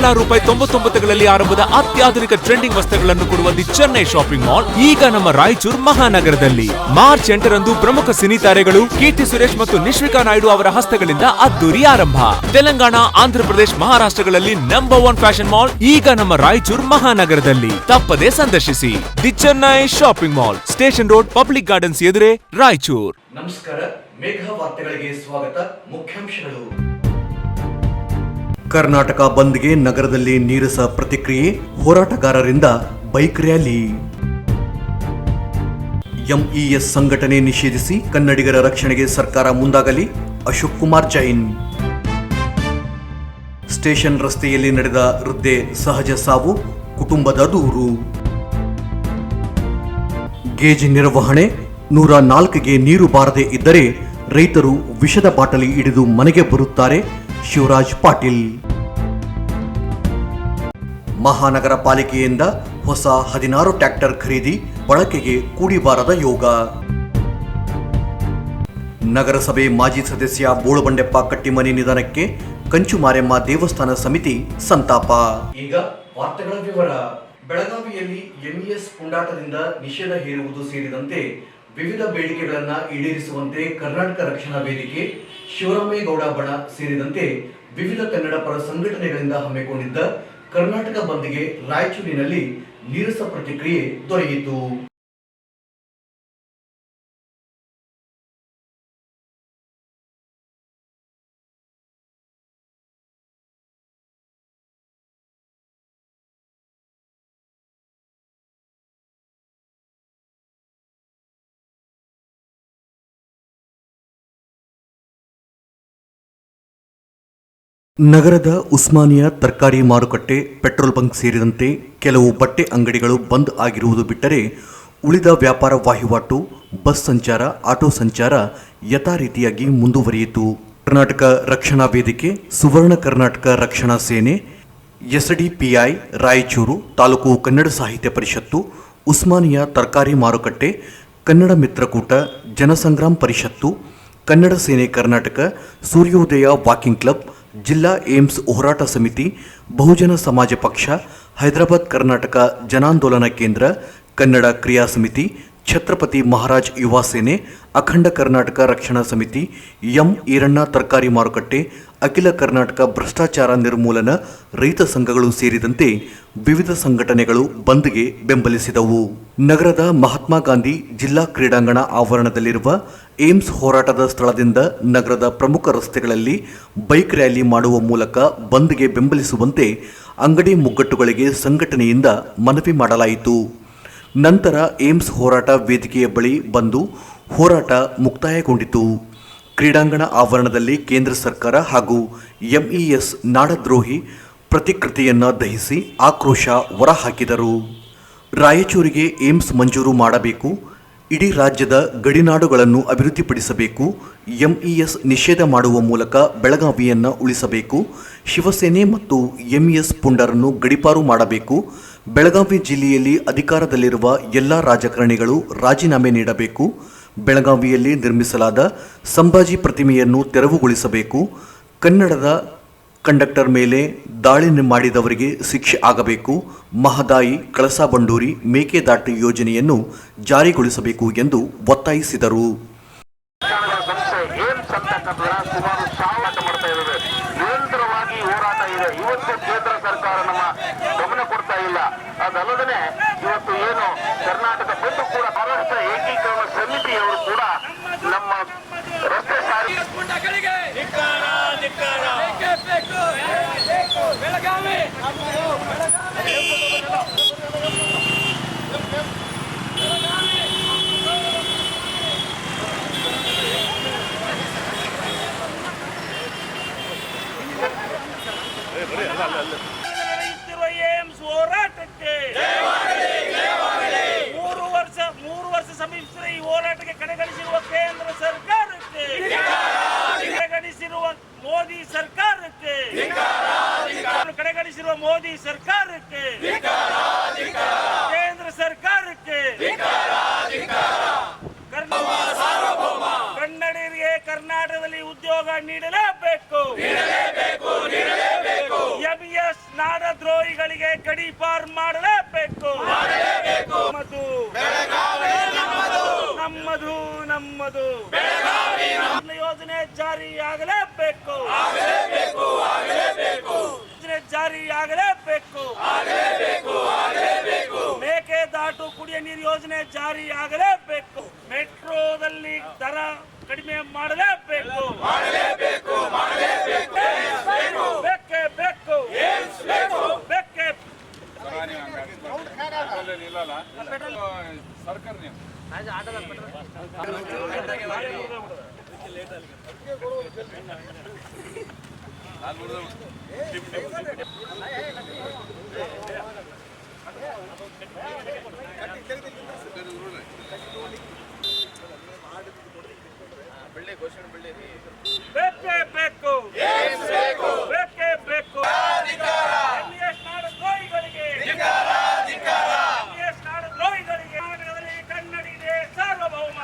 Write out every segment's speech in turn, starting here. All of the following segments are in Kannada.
ಕೇವಲ ₹99ಗಳಲ್ಲಿ ಆರಂಭದ ಅತ್ಯಾಧುನಿಕ ಟ್ರೆಂಡಿಂಗ್ ವಸ್ತ್ರಗಳನ್ನು ಕೊಡುವ ದಿ ಚೆನ್ನೈ ಶಾಪಿಂಗ್ ಮಾಲ್ ಈಗ ನಮ್ಮ ರಾಯಚೂರು ಮಹಾನಗರದಲ್ಲಿ. ಮಾರ್ಚ್ 8ರಂದು ಪ್ರಮುಖ ಸಿನಿ ತಾರೆಗಳು ಕೀರ್ತಿ ಸುರೇಶ್ ಮತ್ತು ನಿಶ್ವಿಕಾ ನಾಯ್ಡು ಅವರ ಹಸ್ತಗಳಿಂದ ಅದ್ದೂರಿ ಆರಂಭ. ತೆಲಂಗಾಣ, ಆಂಧ್ರಪ್ರದೇಶ್, ಮಹಾರಾಷ್ಟ್ರಗಳಲ್ಲಿ ನಂಬರ್ 1 ಫ್ಯಾಷನ್ ಮಾಲ್ ಈಗ ನಮ್ಮ ರಾಯಚೂರು ಮಹಾನಗರದಲ್ಲಿ. ತಪ್ಪದೇ ಸಂದರ್ಶಿಸಿ the Chennai shopping mall, station road, public gardens ಎದುರೇ, ರಾಯಚೂರು. ನಮಸ್ಕಾರ, ಮೇಘ ವಾರ್ತೆಗಳಿಗೆ ಸ್ವಾಗತ. ಮುಖ್ಯಾಂಶಗಳು: ಕರ್ನಾಟಕ ಬಂದ್ಗೆ ನಗರದಲ್ಲಿ ನೀರಸ ಪ್ರತಿಕ್ರಿಯೆ, ಹೋರಾಟಗಾರರಿಂದ ಬೈಕ್ ರ್ಯಾಲಿ. ಎಂಇಎಸ್ ಸಂಘಟನೆ ನಿಷೇಧಿಸಿ ಕನ್ನಡಿಗರ ರಕ್ಷಣೆಗೆ ಸರ್ಕಾರ ಮುಂದಾಗಲಿ, ಅಶೋಕ್ ಕುಮಾರ್ ಜೈನ್. ಸ್ಟೇಷನ್ ರಸ್ತೆಯಲ್ಲಿ ನಡೆದ ವೃದ್ಧೆ ಸಹಜ ಸಾವು, ಕುಟುಂಬದ ದೂರು. ಗೇಜ್ ನಿರ್ವಹಣೆ, 104ಗೆ ನೀರು ಬಾರದೆ ಇದ್ದರೆ ರೈತರು ವಿಷದ ಬಾಟಲಿ ಹಿಡಿದು ಮನೆಗೆ ಬರುತ್ತಾರೆ, ಶಿವರಾಜ್ ಪಾಟೀಲ್. ಮಹಾನಗರ ಪಾಲಿಕೆಯಿಂದ ಹೊಸ 16 ಟ್ರ್ಯಾಕ್ಟರ್ ಖರೀದಿ, ಬಳಕೆಗೆ ಕೂಡಿಬಾರದ ಯೋಗ. ನಗರಸಭೆ ಮಾಜಿ ಸದಸ್ಯ ಬೋಳಬಂಡೆಪ್ಪ ಕಟ್ಟಿಮನಿ ನಿಧನಕ್ಕೆ ಕಂಚುಮಾರೆಮ್ಮ ದೇವಸ್ಥಾನ ಸಮಿತಿ ಸಂತಾಪ. ಈಗ ವಾರ್ತೆಗಳ ವಿವರ. ಬೆಳಗಾವಿಯಲ್ಲಿ ಎಂಇಎಸ್ ಪುಂಡಾಟದಿಂದ ನಿಷೇಧ ಹೇರುವುದು ಸೇರಿದಂತೆ ವಿವಿಧ ಬೇಡಿಕೆಗಳನ್ನು ಈಡೇರಿಸುವಂತೆ ಕರ್ನಾಟಕ ರಕ್ಷಣಾ ವೇದಿಕೆ, ಶಿವರಾಮೇಗೌಡ ಬಣ ಸೇರಿದಂತೆ ವಿವಿಧ ಕನ್ನಡ ಪರ ಸಂಘಟನೆಗಳಿಂದ ಹಮ್ಮಿಕೊಂಡಿದ್ದ ಕರ್ನಾಟಕ ಬಂದ್ಗೆ ರಾಯಚೂರಿನಲ್ಲಿ ನೀರಸ ಪ್ರತಿಕ್ರಿಯೆ ದೊರೆಯಿತು. ನಗರದ ಉಸ್ಮಾನಿಯಾ ತರಕಾರಿ ಮಾರುಕಟ್ಟೆ, ಪೆಟ್ರೋಲ್ ಬಂಕ್ ಸೇರಿದಂತೆ ಕೆಲವು ಬಟ್ಟೆ ಅಂಗಡಿಗಳು ಬಂದ್ ಆಗಿರುವುದು ಬಿಟ್ಟರೆ ಉಳಿದ ವ್ಯಾಪಾರ ವಹಿವಾಟು, ಬಸ್ ಸಂಚಾರ, ಆಟೋ ಸಂಚಾರ ಯಥಾರೀತಿಯಾಗಿ ಮುಂದುವರಿಯಿತು. ಕರ್ನಾಟಕ ರಕ್ಷಣಾ ವೇದಿಕೆ, ಸುವರ್ಣ ಕರ್ನಾಟಕ ರಕ್ಷಣಾ ಸೇನೆ, ಎಸ್ಡಿಪಿಐ ರಾಯಚೂರು ತಾಲೂಕು ಕನ್ನಡ ಸಾಹಿತ್ಯ ಪರಿಷತ್ತು, ಉಸ್ಮಾನಿಯಾ ತರಕಾರಿ ಮಾರುಕಟ್ಟೆ, ಕನ್ನಡ ಮಿತ್ರಕೂಟ, ಜನಸಂಗ್ರಾಮ್ ಪರಿಷತ್ತು, ಕನ್ನಡ ಸೇನೆ ಕರ್ನಾಟಕ, ಸೂರ್ಯೋದಯ ವಾಕಿಂಗ್ ಕ್ಲಬ್, ಜಿಲ್ಲಾ ಏಮ್ಸ್ ಹೋರಾಟ ಸಮಿತಿ, ಬಹುಜನ ಸಮಾಜ ಪಕ್ಷ, ಹೈದರಾಬಾದ್ ಕರ್ನಾಟಕ ಜನಾಂದೋಲನ ಕೇಂದ್ರ, ಕನ್ನಡ ಕ್ರಿಯಾ ಸಮಿತಿ, ಛತ್ರಪತಿ ಮಹಾರಾಜ್ ಯುವ ಸೇನೆ, ಅಖಂಡ ಕರ್ನಾಟಕ ರಕ್ಷಣಾ ಸಮಿತಿ, ಎಂ ಈರಣ್ಣ ತರಕಾರಿ ಮಾರುಕಟ್ಟೆ, ಅಖಿಲ ಕರ್ನಾಟಕ ಭ್ರಷ್ಟಾಚಾರ ನಿರ್ಮೂಲನ ರೈತ ಸಂಘಗಳು ಸೇರಿದಂತೆ ವಿವಿಧ ಸಂಘಟನೆಗಳು ಬಂದ್ಗೆ ಬೆಂಬಲಿಸಿದವು. ನಗರದ ಮಹಾತ್ಮ ಗಾಂಧಿ ಜಿಲ್ಲಾ ಕ್ರೀಡಾಂಗಣ ಆವರಣದಲ್ಲಿರುವ ಏಮ್ಸ್ ಹೋರಾಟದ ಸ್ಥಳದಿಂದ ನಗರದ ಪ್ರಮುಖ ರಸ್ತೆಗಳಲ್ಲಿ ಬೈಕ್ ರ್ಯಾಲಿ ಮಾಡುವ ಮೂಲಕ ಬಂದ್ಗೆ ಬೆಂಬಲಿಸುವಂತೆ ಅಂಗಡಿ ಮುಗ್ಗಟ್ಟುಗಳಿಗೆ ಸಂಘಟನೆಯಿಂದ ಮನವಿ ಮಾಡಲಾಯಿತು. ನಂತರ ಏಮ್ಸ್ ಹೋರಾಟ ವೇದಿಕೆಯ ಬಳಿ ಬಂದು ಹೋರಾಟ ಮುಕ್ತಾಯಗೊಂಡಿತು. ಕ್ರೀಡಾಂಗಣ ಆವರಣದಲ್ಲಿ ಕೇಂದ್ರ ಸರ್ಕಾರ ಹಾಗೂ ಎಂಇಎಸ್ ನಾಡದ್ರೋಹಿ ಪ್ರತಿಕೃತಿಯನ್ನು ದಹಿಸಿ ಆಕ್ರೋಶ ಹೊರಹಾಕಿದರು. ರಾಯಚೂರಿಗೆ ಏಮ್ಸ್ ಮಂಜೂರು ಮಾಡಬೇಕು, ಇಡೀ ರಾಜ್ಯದ ಗಡಿನಾಡುಗಳನ್ನು ಅಭಿವೃದ್ಧಿಪಡಿಸಬೇಕು, ಎಂಇಎಸ್ ನಿಷೇಧ ಮಾಡುವ ಮೂಲಕ ಬೆಳಗಾವಿಯನ್ನು ಉಳಿಸಬೇಕು, ಶಿವಸೇನೆ ಮತ್ತು ಎಂಇಎಸ್ ಪುಂಡರನ್ನು ಗಡೀಪಾರು ಮಾಡಬೇಕು, ಬೆಳಗಾವಿ ಜಿಲ್ಲೆಯಲ್ಲಿ ಅಧಿಕಾರದಲ್ಲಿರುವ ಎಲ್ಲ ರಾಜಕಾರಣಿಗಳು ರಾಜೀನಾಮೆ ನೀಡಬೇಕು, ಬೆಳಗಾವಿಯಲ್ಲಿ ನಿರ್ಮಿಸಲಾದ ಸಂಭಾಜಿ ಪ್ರತಿಮೆಯನ್ನು ತೆರವುಗೊಳಿಸಬೇಕು, ಕನ್ನಡದ ಕಂಡಕ್ಟರ್ ಮೇಲೆ ದಾಳಿ ಮಾಡಿದವರಿಗೆ ಶಿಕ್ಷೆ ಆಗಬೇಕು, ಮಹದಾಯಿ, ಕಳಸಾ ಬಂಡೂರಿ, ಮೇಕೆದಾಟು ಯೋಜನೆಯನ್ನು ಜಾರಿಗೊಳಿಸಬೇಕು ಎಂದು ಒತ್ತಾಯಿಸಿದರು. ಅದಲ್ಲದೆ ಇವತ್ತು ಏನು ಕರ್ನಾಟಕ ಬಂದು ಕೂಡ ಮಹಾರಾಷ್ಟ್ರ ಏಕೀಕರಣ ಸಮಿತಿಯವರು ಕೂಡ ನಮ್ಮ ರಸ್ತೆ ಸಾರಿಗೆ ಹೋರಾಟಕ್ಕೆ 3 ವರ್ಷ ಸಮೀಪಿಸಿದ ಈ ಹೋರಾಟಕ್ಕೆ ಕಡೆಗಣಿಸಿರುವ ಕೇಂದ್ರ ಸರ್ಕಾರಕ್ಕೆ, ಕಡೆಗಣಿಸಿರುವ ಮೋದಿ ಸರ್ಕಾರಕ್ಕೆ, ಕಡೆಗಣಿಸಿರುವ ಮೋದಿ ಸರ್ಕಾರಕ್ಕೆ, ಕೇಂದ್ರ ಸರ್ಕಾರಕ್ಕೆ, ಕನ್ನಡಿಗರಿಗೆ ಕರ್ನಾಟಕದಲ್ಲಿ ಉದ್ಯೋಗ ನೀಡಲೇಬೇಕು. ಎಂಇಎಸ್ ನಾಡ ದ್ರೋಹಿಗಳಿಗೆ ಗಡೀಪಾರ್ ಮಾಡಲೇಬೇಕು. ನಮ್ಮದು ನಮ್ಮದು ಯೋಜನೆ ಜಾರಿಯಾಗಲೇಬೇಕು. ಜಾರಿಯಾಗಲೇಬೇಕು. ಮೇಕೆದಾಟು ಕುಡಿಯ ನೀರು ಯೋಜನೆ ಜಾರಿಯಾಗಲೇಬೇಕು. ಮೆಟ್ರೋದಲ್ಲಿ ದರ ಕಡಿಮೆ ಮಾಡಲೇಬೇಕು. ಬೇಕೇ ಬೇಕು. ಬೇಕೇ ಸರ್ಕಾರ ನೀವು ಬೇಕೇ ಬೇಕು. ಬೇಕೇ ಬೇಕು. ದ್ರೋಹಿಗಳಿಗೆ ಕನ್ನಡಿಗರೇ ಸಾರ್ವಭೌಮ.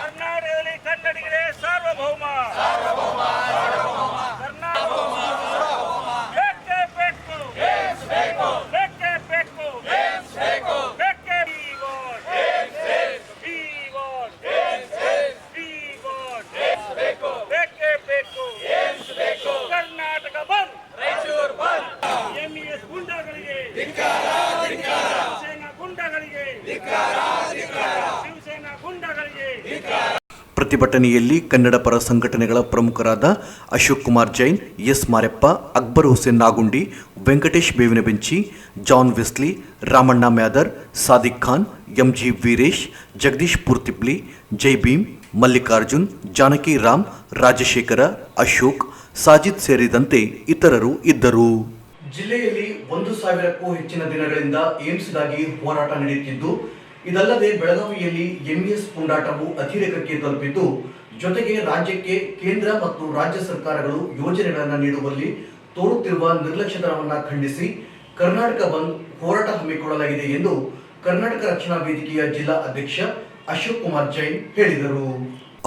ಕರ್ನಾಟಕದಲ್ಲಿ ಕನ್ನಡಿಗರೇ ಸಾರ್ವಭೌಮ. ಬೇಕೇ ಬೇಕು. ಬೇಕೇ ಬೇಕು. ಬೇಕೇ ಬೇಕೇ ಬೇಕು. ಕರ್ನಾಟಕ ಬಂದ್. ಎಂಇಎಸ್ ಗುಂಡಗಳಿಗೆ, ಶಿವಸೇನಾ ಗುಂಡಗಳಿಗೆ, ಶಿವಸೇನಾ ಗುಂಡಗಳಿಗೆ. ಪ್ರತಿಭಟನೆಯಲ್ಲಿ ಕನ್ನಡ ಪರ ಸಂಘಟನೆಗಳ ಪ್ರಮುಖರಾದ Ashok Kumar Jain, S Mareppa, Akbar Hussain Nagundi, Venkatesh Bevinabenchi, John Wesley, Ramanna Myadar, Sadiq Khan, MG Veeresh, Jagadish Poortipli, Jai Bhim, Mallikarjun, Janaki Ram, Rajashekara, Ashok, Sajid ಸೇರಿದಂತೆ ಇತರರು ಇದ್ದರು. ಜಿಲ್ಲೆಯಲ್ಲಿ 1,000ಕ್ಕೂ ಹೆಚ್ಚಿನ ದಿನಗಳಿಂದ ಏಮ್ಸ್ಗಾಗಿ ಹೋರಾಟ ನಡೆಯುತ್ತಿದ್ದು, ಇದಲ್ಲದೆ ಬೆಳಗಾವಿಯಲ್ಲಿ ಎಂಇಎಸ್ ಪುಂಡಾಟವು ಅತಿರೇಕಕ್ಕೆ ತಲುಪಿದ್ದು, ಜೊತೆಗೆ ರಾಜ್ಯಕ್ಕೆ ಕೇಂದ್ರ ಮತ್ತು ರಾಜ್ಯ ಸರ್ಕಾರಗಳು ಯೋಜನೆಗಳನ್ನು ನೀಡುವಲ್ಲಿ ತೋರುತ್ತಿರುವ ನಿರ್ಲಕ್ಷ್ಯತನವನ್ನು ಖಂಡಿಸಿ ಕರ್ನಾಟಕ ಬಂದ್ ಹೋರಾಟ ಹಮ್ಮಿಕೊಳ್ಳಲಾಗಿದೆ ಎಂದು ಕರ್ನಾಟಕ ರಕ್ಷಣಾ ವೇದಿಕೆಯ ಜಿಲ್ಲಾ ಅಧ್ಯಕ್ಷ ಅಶೋಕ್ ಕುಮಾರ್ ಜೈನ್ ಹೇಳಿದರು.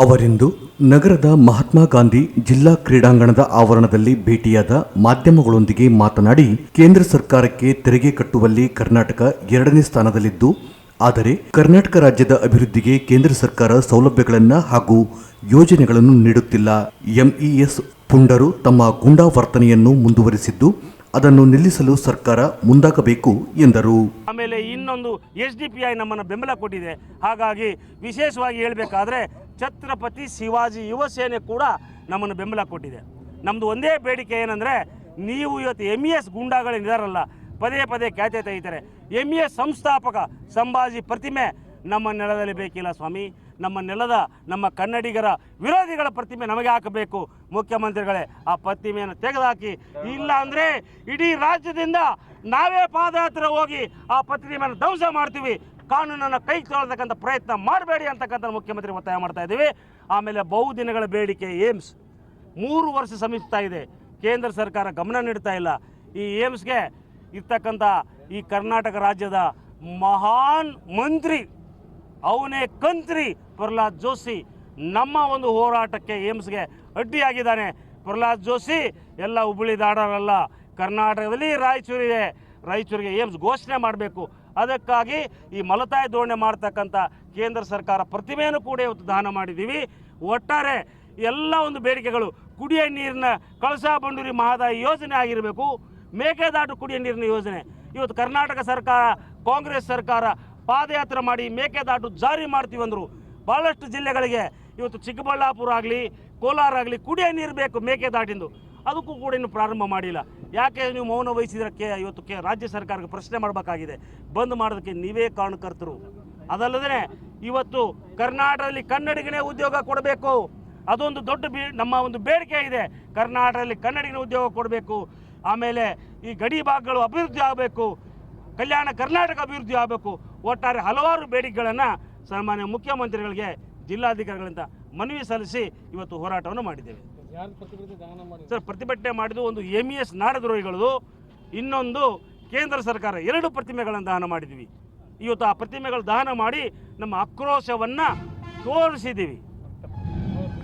ಅವರಿಂದು ನಗರದ ಮಹಾತ್ಮ ಗಾಂಧಿ ಜಿಲ್ಲಾ ಕ್ರೀಡಾಂಗಣದ ಆವರಣದಲ್ಲಿ ಭೇಟಿಯಾದ ಮಾಧ್ಯಮಗಳೊಂದಿಗೆ ಮಾತನಾಡಿ, ಕೇಂದ್ರ ಸರ್ಕಾರಕ್ಕೆ ತೆರಿಗೆ ಕಟ್ಟುವಲ್ಲಿ ಕರ್ನಾಟಕ 2ನೇ ಸ್ಥಾನದಲ್ಲಿದ್ದು, ಆದರೆ ಕರ್ನಾಟಕ ರಾಜ್ಯದ ಅಭಿವೃದ್ಧಿಗೆ ಕೇಂದ್ರ ಸರ್ಕಾರ ಸೌಲಭ್ಯಗಳನ್ನು ಹಾಗೂ ಯೋಜನೆಗಳನ್ನು ನೀಡುತ್ತಿಲ್ಲ. ಎಂಇಎಸ್ ಪುಂಡರು ತಮ್ಮ ಗೂಂಡಾ ವರ್ತನೆಯನ್ನು ಮುಂದುವರಿಸಿದ್ದು, ಅದನ್ನು ನಿಲ್ಲಿಸಲು ಸರ್ಕಾರ ಮುಂದಾಗಬೇಕು ಎಂದರು. ಆಮೇಲೆ ಇನ್ನೊಂದು SDPI ನಮ್ಮನ್ನು ಬೆಂಬಲ ಕೊಟ್ಟಿದೆ. ಹಾಗಾಗಿ ವಿಶೇಷವಾಗಿ ಹೇಳಬೇಕಾದ್ರೆ ಛತ್ರಪತಿ ಶಿವಾಜಿ ಯುವ ಸೇನೆ ಕೂಡ ನಮ್ಮನ್ನು ಬೆಂಬಲ ಕೊಟ್ಟಿದೆ. ನಮ್ಮದು ಒಂದೇ ಬೇಡಿಕೆ ಏನಂದರೆ, ನೀವು ಇವತ್ತು MES ಗೂಂಡಾಗಳಿದ್ದಾರಲ್ಲ, ಪದೇ ಪದೇ ಖ್ಯಾತೆ ತೆಗಿತಾರೆ. MES ಸಂಸ್ಥಾಪಕ ಸಂಭಾಜಿ ಪ್ರತಿಮೆ ನಮ್ಮ ನೆಲದಲ್ಲಿ ಬೇಕಿಲ್ಲ ಸ್ವಾಮಿ. ನಮ್ಮ ನೆಲದ ನಮ್ಮ ಕನ್ನಡಿಗರ ವಿರೋಧಿಗಳ ಪ್ರತಿಮೆ ನಮಗೆ ಹಾಕಬೇಕು. ಮುಖ್ಯಮಂತ್ರಿಗಳೇ, ಆ ಪ್ರತಿಮೆಯನ್ನು ತೆಗೆದುಹಾಕಿ. ಇಲ್ಲ ಅಂದರೆ ಇಡೀ ರಾಜ್ಯದಿಂದ ನಾವೇ ಪಾದಯಾತ್ರೆ ಹೋಗಿ ಆ ಪ್ರತಿಮೆಯನ್ನು ಧ್ವಂಸ ಮಾಡ್ತೀವಿ. ಕಾನೂನನ್ನು ಕೈ ತೊಗೊಳ್ತಕ್ಕಂಥ ಪ್ರಯತ್ನ ಮಾಡಬೇಡಿ ಅಂತಕ್ಕಂಥ ಮುಖ್ಯಮಂತ್ರಿ ಒತ್ತಾಯ ಮಾಡ್ತಾ ಇದ್ದೀವಿ. ಆಮೇಲೆ ಬಹುದಿನಗಳ ಬೇಡಿಕೆ ಏಮ್ಸ್ 3 ವರ್ಷ ಸಮೀಪಿಸ್ತಾ ಇದೆ. ಕೇಂದ್ರ ಸರ್ಕಾರ ಗಮನ ನೀಡ್ತಾ ಇಲ್ಲ. ಈ ಏಮ್ಸ್ಗೆ ಇರ್ತಕ್ಕಂಥ ಈ ಕರ್ನಾಟಕ ರಾಜ್ಯದ ಮಹಾನ್ ಮಂತ್ರಿ, ಅವನೇ ಕಂತ್ರಿ ಪ್ರಹ್ಲಾದ್ ಜೋಶಿ ನಮ್ಮ ಒಂದು ಹೋರಾಟಕ್ಕೆ ಏಮ್ಸ್ಗೆ ಅಡ್ಡಿಯಾಗಿದ್ದಾನೆ. ಪ್ರಹ್ಲಾದ್ ಜೋಶಿ ಎಲ್ಲ ಹುಬ್ಬಳ್ಳಿ ದಾಡರಲ್ಲ, ಕರ್ನಾಟಕದಲ್ಲಿ ರಾಯಚೂರಿದೆ. ರಾಯಚೂರಿಗೆ ಏಮ್ಸ್ ಘೋಷಣೆ ಮಾಡಬೇಕು. ಅದಕ್ಕಾಗಿ ಈ ಮಲತಾಯಿ ಧೋರಣೆ ಮಾಡ್ತಕ್ಕಂಥ ಕೇಂದ್ರ ಸರ್ಕಾರ ಪ್ರತಿಮೆಯನ್ನು ಕೂಡ ಇವತ್ತು ದಾನ ಮಾಡಿದ್ದೀವಿ. ಒಟ್ಟಾರೆ ಎಲ್ಲ ಒಂದು ಬೇಡಿಕೆಗಳು, ಕುಡಿಯ ನೀರಿನ ಕಳಸಾ ಬಂಡೂರಿ ಮಹದಾಯಿ ಯೋಜನೆ ಆಗಿರಬೇಕು, ಮೇಕೆದಾಟು ಕುಡಿಯ ನೀರಿನ ಯೋಜನೆ. ಇವತ್ತು ಕರ್ನಾಟಕ ಸರ್ಕಾರ, ಕಾಂಗ್ರೆಸ್ ಸರ್ಕಾರ ಪಾದಯಾತ್ರೆ ಮಾಡಿ ಮೇಕೆದಾಟು ಜಾರಿ ಮಾಡ್ತೀವಿ ಅಂದರು. ಭಾಳಷ್ಟು ಜಿಲ್ಲೆಗಳಿಗೆ ಇವತ್ತು ಚಿಕ್ಕಬಳ್ಳಾಪುರ ಆಗಲಿ, ಕೋಲಾರ ಆಗಲಿ ಕುಡಿಯ ನೀರು ಬೇಕು ಮೇಕೆದಾಟಿಂದು. ಅದಕ್ಕೂ ಕೂಡ ಇನ್ನು ಪ್ರಾರಂಭ ಮಾಡಿಲ್ಲ. ಯಾಕೆ ನೀವು ಮೌನ ವಹಿಸಿದಕ್ಕೆ ಇವತ್ತು ರಾಜ್ಯ ಸರ್ಕಾರಕ್ಕೆ ಪ್ರಶ್ನೆ ಮಾಡಬೇಕಾಗಿದೆ. ಬಂದ್ ಮಾಡೋದಕ್ಕೆ ನೀವೇ ಕಾರಣಕರ್ತರು. ಅದಲ್ಲದೆ ಇವತ್ತು ಕರ್ನಾಟಕದಲ್ಲಿ ಕನ್ನಡಿಗನೇ ಉದ್ಯೋಗ ಕೊಡಬೇಕು, ಅದೊಂದು ದೊಡ್ಡ ನಮ್ಮ ಒಂದು ಬೇಡಿಕೆ ಇದೆ. ಕರ್ನಾಟಕದಲ್ಲಿ ಕನ್ನಡಿಗನ ಉದ್ಯೋಗ ಕೊಡಬೇಕು. ಆಮೇಲೆ ಈ ಗಡಿ ಭಾಗಗಳು ಅಭಿವೃದ್ಧಿ ಆಗಬೇಕು, ಕಲ್ಯಾಣ ಕರ್ನಾಟಕ ಅಭಿವೃದ್ಧಿ ಆಗಬೇಕು. ಒಟ್ಟಾರೆ ಹಲವಾರು ಬೇಡಿಕೆಗಳನ್ನು ಸಾಮಾನ್ಯ ಮುಖ್ಯಮಂತ್ರಿಗಳಿಗೆ, ಜಿಲ್ಲಾಧಿಕಾರಿಗಳಿಂದ ಮನವಿ ಸಲ್ಲಿಸಿ ಇವತ್ತು ಹೋರಾಟವನ್ನು ಮಾಡಿದ್ದೇವೆ. ಸರ್, ಪ್ರತಿಭಟನೆ ಮಾಡಿದ್ದು ಒಂದು MES ನಾಡದ್ರೋಹಿಗಳದು, ಇನ್ನೊಂದು ಕೇಂದ್ರ ಸರ್ಕಾರ 2 ಪ್ರತಿಮೆಗಳನ್ನು ದಹನ ಮಾಡಿದ್ದೀವಿ. ಇವತ್ತು ಆ ಪ್ರತಿಮೆಗಳು ದಹನ ಮಾಡಿ ನಮ್ಮ ಆಕ್ರೋಶವನ್ನು ತೋರಿಸಿದ್ದೀವಿ.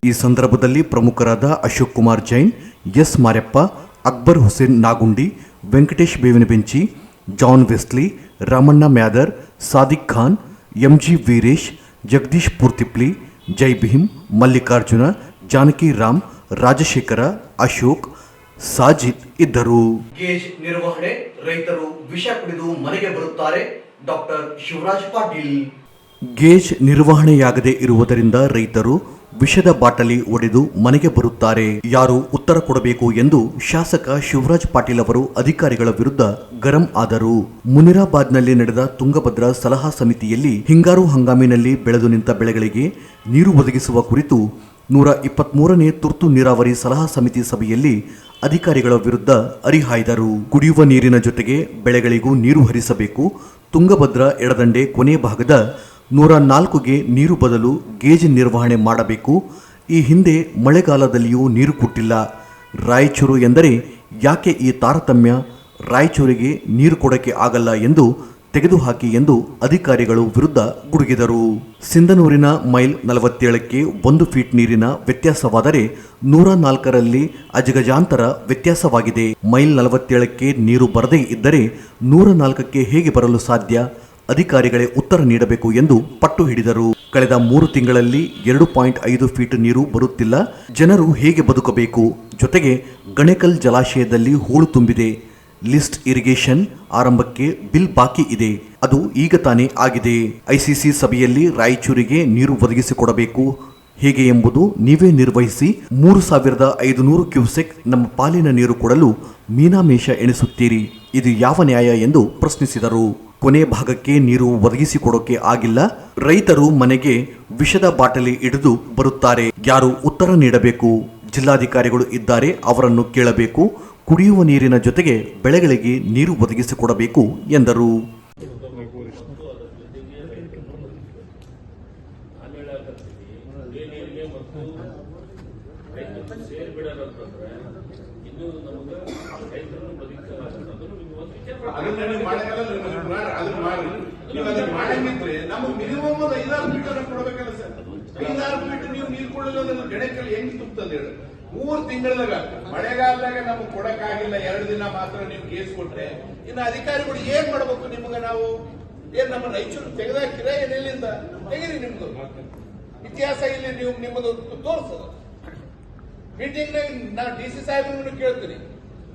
ಈ ಸಂದರ್ಭದಲ್ಲಿ ಪ್ರಮುಖರಾದ Ashok Kumar Jain, S Mareppa, Akbar Hussain Nagundi, Venkatesh Bevinabenchi, John Wesley, Ramanna Myadar, Sadiq Khan, MG Veeresh, Jagadish Poortipli, Jai Bhim, Mallikarjuna, Janaki Ram, Rajashekara, Ashok, Sajid ಇದ್ದರು. ಗೇಜ್ ನಿರ್ವಹಣೆ, ರೈತರು ವಿಷ ಕುಡಿದು ಮನೆಗೆ ಬರುತ್ತಾರೆ. ಡಾಕ್ಟರ್ ಶಿವರಾಜ್ ಪಾಟೀಲ್. ಗೇಜ್ ನಿರ್ವಹಣೆಯಾಗದೇ ಇರುವುದರಿಂದ ರೈತರು ವಿಷದ ಬಾಟಲಿ ಒಡೆದು ಮನೆಗೆ ಬರುತ್ತಾರೆ. ಯಾರು ಉತ್ತರ ಕೊಡಬೇಕು ಎಂದು ಶಾಸಕ ಶಿವರಾಜ್ ಪಾಟೀಲ್ ಅವರು ಅಧಿಕಾರಿಗಳ ವಿರುದ್ಧ ಗರಂ ಆದರು. ಮುನಿರಾಬಾದ್ನಲ್ಲಿ ನಡೆದ ತುಂಗಭದ್ರಾ ಸಲಹಾ ಸಮಿತಿಯಲ್ಲಿ ಹಿಂಗಾರು ಹಂಗಾಮಿನಲ್ಲಿ ಬೆಳೆದು ನಿಂತ ಬೆಳೆಗಳಿಗೆ ನೀರು ಒದಗಿಸುವ ಕುರಿತು 123ನೇ ತುರ್ತು ನೀರಾವರಿ ಸಲಹಾ ಸಮಿತಿ ಸಭೆಯಲ್ಲಿ ಅಧಿಕಾರಿಗಳ ವಿರುದ್ಧ ಹರಿಹಾಯ್ದರು. ಕುಡಿಯುವ ನೀರಿನ ಜೊತೆಗೆ ಬೆಳೆಗಳಿಗೂ ನೀರು ಹರಿಸಬೇಕು. ತುಂಗಭದ್ರಾ ಎಡದಂಡೆ ಕೊನೆ ಭಾಗದ 104ಗೆ ನೀರು ಬದಲು ಗೇಜ್ ನಿರ್ವಹಣೆ ಮಾಡಬೇಕು. ಈ ಹಿಂದೆ ಮಳೆಗಾಲದಲ್ಲಿಯೂ ನೀರು ಕೊಟ್ಟಿಲ್ಲ. ರಾಯಚೂರು ಎಂದರೆ ಯಾಕೆ ಈ ತಾರತಮ್ಯ? ರಾಯಚೂರಿಗೆ ನೀರು ಕೊಡಕ್ಕೆ ಆಗಲ್ಲ ಎಂದು ತೆಗೆದುಹಾಕಿ ಎಂದು ಅಧಿಕಾರಿಗಳು ವಿರುದ್ಧ ಗುಡುಗಿದರು. ಸಿಂಧನೂರಿನ ಮೈಲ್ 47ಕ್ಕೆ 1 ಫೀಟ್ ನೀರಿನ ವ್ಯತ್ಯಾಸವಾದರೆ 104ರಲ್ಲಿ ಅಜಗಜಾಂತರ ವ್ಯತ್ಯಾಸವಾಗಿದೆ. ಮೈಲ್ 47ಕ್ಕೆ ನೀರು ಬರದೇ ಇದ್ದರೆ 104ಕ್ಕೆ ಹೇಗೆ ಬರಲು ಸಾಧ್ಯ? ಅಧಿಕಾರಿಗಳೇ ಉತ್ತರ ನೀಡಬೇಕು ಎಂದು ಪಟ್ಟು ಹಿಡಿದರು. ಕಳೆದ 3 ತಿಂಗಳಲ್ಲಿ 2.5 ಫೀಟ್ ನೀರು ಬರುತ್ತಿಲ್ಲ. ಜನರು ಹೇಗೆ ಬದುಕಬೇಕು? ಜೊತೆಗೆ ಗಣೇಕಲ್ ಜಲಾಶಯದಲ್ಲಿ ಹೂಳು ತುಂಬಿದೆ. ಲಿಸ್ಟ್ ಇರಿಗೇಷನ್ ಆರಂಭಕ್ಕೆ ಬಿಲ್ ಬಾಕಿ ಇದೆ. ಅದು ಈಗ ತಾನೇ ಆಗಿದೆ. ಐಸಿಸಿ ಸಭೆಯಲ್ಲಿ ರಾಯಚೂರಿಗೆ ನೀರು ಒದಗಿಸಿಕೊಡಬೇಕು. ಹೇಗೆ ಎಂಬುದು ನೀವೇ ನಿರ್ವಹಿಸಿ. 3500 ಕ್ಯೂಸೆಕ್ ನಮ್ಮ ಪಾಲಿನ ನೀರು ಕೊಡಲು ಮೀನಾಮೇಷ ಎಣಿಸುತ್ತೀರಿ. ಇದು ಯಾವ ನ್ಯಾಯ ಎಂದು ಪ್ರಶ್ನಿಸಿದರು. ಕೊನೆ ಭಾಗಕ್ಕೆ ನೀರು ಒದಗಿಸಿಕೊಡೋಕೆ ಆಗಿಲ್ಲ. ರೈತರು ಮನೆಗೆ ವಿಷದ ಬಾಟಲಿ ಹಿಡಿದು ಬರುತ್ತಾರೆ. ಯಾರು ಉತ್ತರ ನೀಡಬೇಕು? ಜಿಲ್ಲಾಧಿಕಾರಿಗಳು ಇದ್ದಾರೆ, ಅವರನ್ನು ಕೇಳಬೇಕು. ಕುಡಿಯುವ ನೀರಿನ ಜೊತೆಗೆ ಬೆಳೆಗಳಿಗೆ ನೀರು ಒದಗಿಸಿಕೊಡಬೇಕು ಎಂದರು. ನಮಗೆ ಮಿನಿಮಮ್ 5-6 ಮೀಟರ್ ಕೊಡಬೇಕಲ್ಲ ಸರ್. 5-6 ಮೀಟರ್ ನೀವು ನೀರು ಕೊಡಲಿಲ್ಲ ಗಣೇಕಲ್ಲಿ ಹೆಂಗ್ ತುಂಬುತ್ತದೆ ಹೇಳಿ? 3 ತಿಂಗಳದಾಗ ಮಳೆಗಾಲದಾಗ ನಮಗೆ ಕೊಡಕ್ಕಾಗಿಲ್ಲ. 2 ದಿನ ಮಾತ್ರ ನೀವು ಕೇಸ್ ಕೊಟ್ರೆ ಇನ್ನು ಅಧಿಕಾರಿಗಳು ಏನ್ ಮಾಡ್ಬೇಕು? ನಿಮ್ಗೆ ನಾವು ಏನ್ ನಮ್ಮ ರಾಯಚೂರು ತೆಗೆದಾಕಿರ ಏನ್ ಎಲ್ಲಿಂದ ತೆಗೀರಿ? ನಿಮ್ದು ಇತಿಹಾಸ ಇಲ್ಲಿ ನೀವು ನಿಮ್ಮದು ತೋರಿಸದ ಮೀಟಿಂಗ್ ನಾವು DC ಸಾಹೇಬ್ರನ್ನು ಕೇಳ್ತೀನಿ.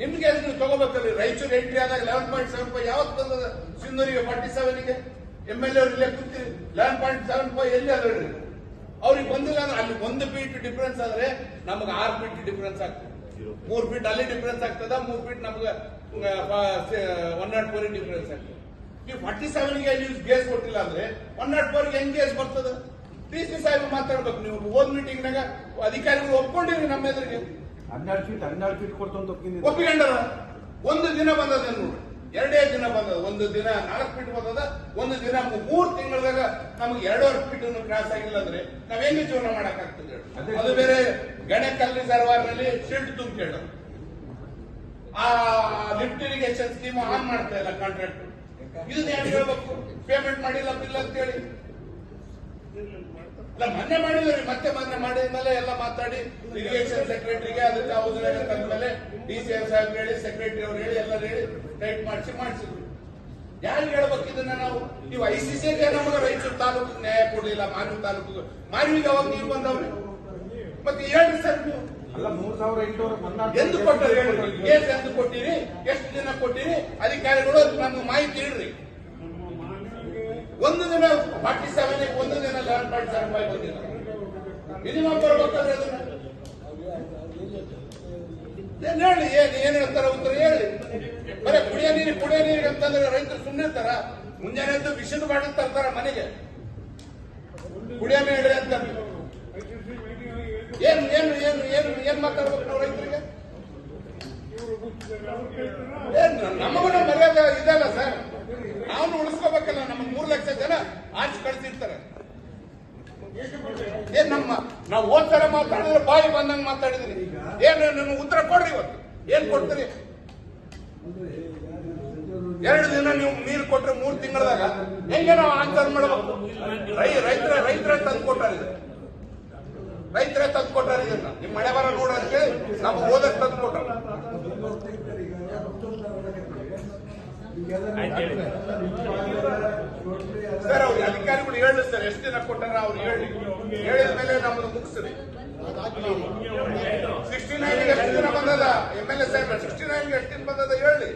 ನಿಮ್ಗೆ ಅದು ನೀವು ತಗೋಬೇಕಲ್ಲ. ರಾಯಚೂರು ಎಂಟ್ರಿ ಆದಾಗ 11.75 ಯಾವತ್ತು ಬಂದದ? ಸಿಂಧೂರಿಗೆ 47ಗೆ MLA ಅವ್ರು ಇಲ್ಲೇ ಕೂತೀರಿ. 11.75 ಎಲ್ಲಿ ಅದ ಹೇಳ್ರಿ? ಅವ್ರಿಗೆ ಬಂದಿಲ್ಲ ಅಂದ್ರೆ ಅಲ್ಲಿ 1 ಫೀಟ್ ಡಿಫರೆನ್ಸ್ ಆದ್ರೆ ನಮ್ಗೆ 6 ಫೀಟ್ ಡಿಫರೆನ್ಸ್ ಆಗ್ತದೆ. 3 ಫೀಟ್ ಅಲ್ಲಿ ಡಿಫರೆನ್ಸ್ ಆಗ್ತದ, 3 ಫೀಟ್ ನಮ್ಗೆ 104 ಡಿಫರೆನ್ಸ್ ಆಗ್ತದೆ. ನೀವು 47ಗೆ ನೀವು ಗೇಸ್ ಕೊಟ್ಟಿಲ್ಲ ಅಂದ್ರೆ 104ಗೆ ಹೆಂಗ್ ಗೇಸ್ ಬರ್ತದೆ? DC ಸಾಹೇಬ್ ಮಾತಾಡ್ಬೇಕು. ನೀವು ಓದ್ ಮೀಟಿಂಗ್ನಾಗ ಅಧಿಕಾರಿಗಳು ಒಪ್ಕೊಂಡಿರಿ ನಮ್ಮ ಎದುರಿಗೆ 12 ಫೀಟ್ ಕೊಡ್ತಂತ ಒಪ್ಪಿಕೊಂಡಾರ. 1 ದಿನ ಬಂದದ ನೋಡಿ, 2 ದಿನ ಬಂದದ. 1 ದಿನ 4 ಫೀಟ್ ಬಂದದ, 1 ದಿನ 3 ತಿಂಗಳದಾಗ ನಮ್ಗೆ 2.5 ಫೀಟ್ ಕ್ರಾಸ್ ಆಗಿಲ್ಲ ಅಂದ್ರೆ ನಾವ್ ಹೆಂಗೆ ಜೀವನ ಮಾಡಕ್ ಆಗ್ತದೆ? ಅದು ಬೇರೆ ಗಣೇಕಲ್ ರಿಸರ್ವಾಯರ್ ನಲ್ಲಿ ಶಿಲ್ಟ್ ತುಂಬಿಕೊಂಡ ಆ ಲಿಫ್ಟ್ ಇರಿಗೇಷನ್ ಸ್ಕೀಮ್ ಆನ್ ಮಾಡ್ತಾ ಇಲ್ಲ ಕಾಂಟ್ರಾಕ್ಟ್. ಇದನ್ನ ಯಾರು ಹೇಳ್ಬೇಕು? ಪೇಮೆಂಟ್ ಮಾಡಿಲ್ಲ ಬಿಲ್ ಅಂತ ಹೇಳಿ ಮೊನ್ನೆ ಮಾಡಿದ್ರಿ. ಮತ್ತೆ ಮೊನ್ನೆ ಮಾಡಿದ್ಮೇಲೆ ಎಲ್ಲ ಮಾತಾಡಿ ಇರಿಗೇಷನ್ ಸೆಕ್ರೆಟರಿಗೆ ಅದಕ್ಕೆ ತಂದ್ಮೇಲೆ DC ಸಾಹೇಬ್ ಹೇಳಿ, ಸೆಕ್ರೆಟರಿ ಅವ್ರು ಹೇಳಿ, ಎಲ್ಲರೂ ಹೇಳಿ ಟೈಟ್ ಮಾಡಿಸಿದ್ರು. ಯಾರಿಗೆ ಹೇಳ್ಬೇಕು ಇದನ್ನ ನಾವು? ನೀವು ICCಗೆ ನಮಗೆ ರಾಯಚೂರು ತಾಲೂಕು ನ್ಯಾಯ ಕೊಡಲಿಲ್ಲ. ಮಾನ್ವಿ ತಾಲೂಕು ಮಾನ್ವಿಗೆ ಅವಾಗ ನೀವು ಬಂದವ್ರಿ. ಮತ್ತೆ ಹೇಳ್ರಿ ಸರ್, ನೀವು ಅಲ್ಲ 3800 ಎಂದು ಕೊಟ್ಟರು ಹೇಳ್ರಿ? ಕೇಸ್ ಎಂದು ಕೊಟ್ಟಿರಿ? ಎಷ್ಟು ದಿನ ಕೊಟ್ಟಿರಿ? ಅಧಿಕಾರಿಗಳು ನಮ್ಗೆ ಮಾಹಿತಿ ಹೇಳ್ರಿ. 1 ದಿನ 47ಗೆ 1 ದಿನ 11.75 ಬಂದಿಲ್ಲ. ಮಿನಿಮಮ್ ಬರ್ಬೇಕಾದ್ರೆ ಅದನ್ನ ಹೇಳಿ. ಏನ್ ಹೇಳ್ತಾರ ಉತ್ತರ ಹೇಳಿ. ಬರೀ ಕುಡಿಯೋ ನೀರಿಗೆ ಅಂತಂದ್ರೆ ರೈತರು ಸುಮ್ಮನೆ ಇರ್ತಾರ? ಮುಂಜಾನೆ ಎದ್ದು ವಿಷದ ಬಾಟಲ್ ತರ್ತಾರ ಮನೆಗೆ, ಕುಡಿಯೋ ನೀರು ಅಂತ. ಏನು ಏನು ಏನು ಏನು ಏನ್ ಮಾತಾಡ್ಬೇಕು ನಾವು ರೈತರಿಗೆ? ನಮಗೂ ಮರ್ಯಾದೆ ಇದಲ್ಲ ಸರ್. ನಾವು ಉಳಿಸ್ಕೋಬೇಕಲ್ಲ. ನಮ್ಗೆ 3 ಲಕ್ಷ ಜನ ಆಚೆ ಕಳ್ಸಿರ್ತಾರೆ. ಏನ್ ನಾವು ಓದ್ತಾರೆ ಮಾತಾಡಿದ್ರೆ ಬಾಯಿ ಬಂದಂಗೆ ಮಾತಾಡಿದ್ರಿ. ಏನು ನಿಮ್ಮ ಉತ್ತರ ಕೊಡ್ರಿ. ಇವತ್ತು ಏನ್ ಕೊಡ್ತೀರಿ? 2 ದಿನ ನೀವು ನೀರು ಕೊಟ್ರೆ 3 ತಿಂಗಳದಾಗ ಹೆಂಗೆ ನಾವು ಆನ್ಸರ್ ಮಾಡಬೇಕು? ರೈತರ ತಂದು ಕೊಟ್ಟಾರೆ. ರೈತರೇ ತಂದು ಕೊಟ್ಟಾರೆ ಇದನ್ನ. ನಿಮ್ ಮಳೆ ಬರ ನೋಡಕ್ಕೆ ನಮ್ಗೆ ಓದಕ್ ತಂದು ಕೊಟ್ಟಾರ. ಸರ್ ಅವ್ರಿಗೆ ಅಧಿಕಾರಿಗಳು ಹೇಳಿ ಸರ್ ಎಷ್ಟು ದಿನ ಕೊಟ್ಟಾರ ಅವ್ರು ಹೇಳಿ, ಹೇಳಿದ ಮೇಲೆ ನಮ್ಮನ್ನು ಮುಗಿಸ್ರಿ. 69 ಎಷ್ಟು ದಿನ ಬಂದದ MLA ಸಾಹೇಬ್ರ? 69 ಎಷ್ಟು ದಿನ ಬಂದದ ಹೇಳಿ.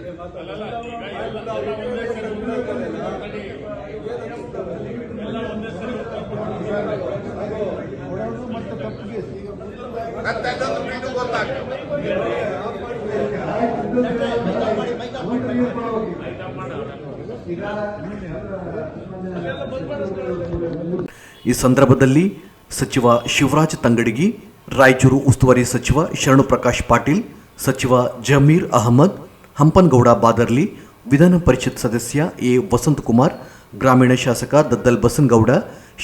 ಮತ್ತೆ ಅದೊಂದು ಇದು ಗೊತ್ತಾಗ್ತದೆ. ಈ ಸಂದರ್ಭದಲ್ಲಿ ಸಚಿವ ಶಿವರಾಜ್ ತಂಗಡಗಿ, ರಾಯಚೂರು ಉಸ್ತುವಾರಿ ಸಚಿವ ಶರಣು ಪ್ರಕಾಶ್ ಪಾಟೀಲ್, ಸಚಿವ ಜಮೀರ್ ಅಹಮದ್, ಹಂಪನಗೌಡ ಬಾದರ್ಲಿ, ವಿಧಾನ ಪರಿಷತ್ ಸದಸ್ಯ ಎ ವಸಂತಕುಮಾರ್, ಗ್ರಾಮೀಣ ಶಾಸಕ ದದ್ದಲ್ ಬಸನಗೌಡ,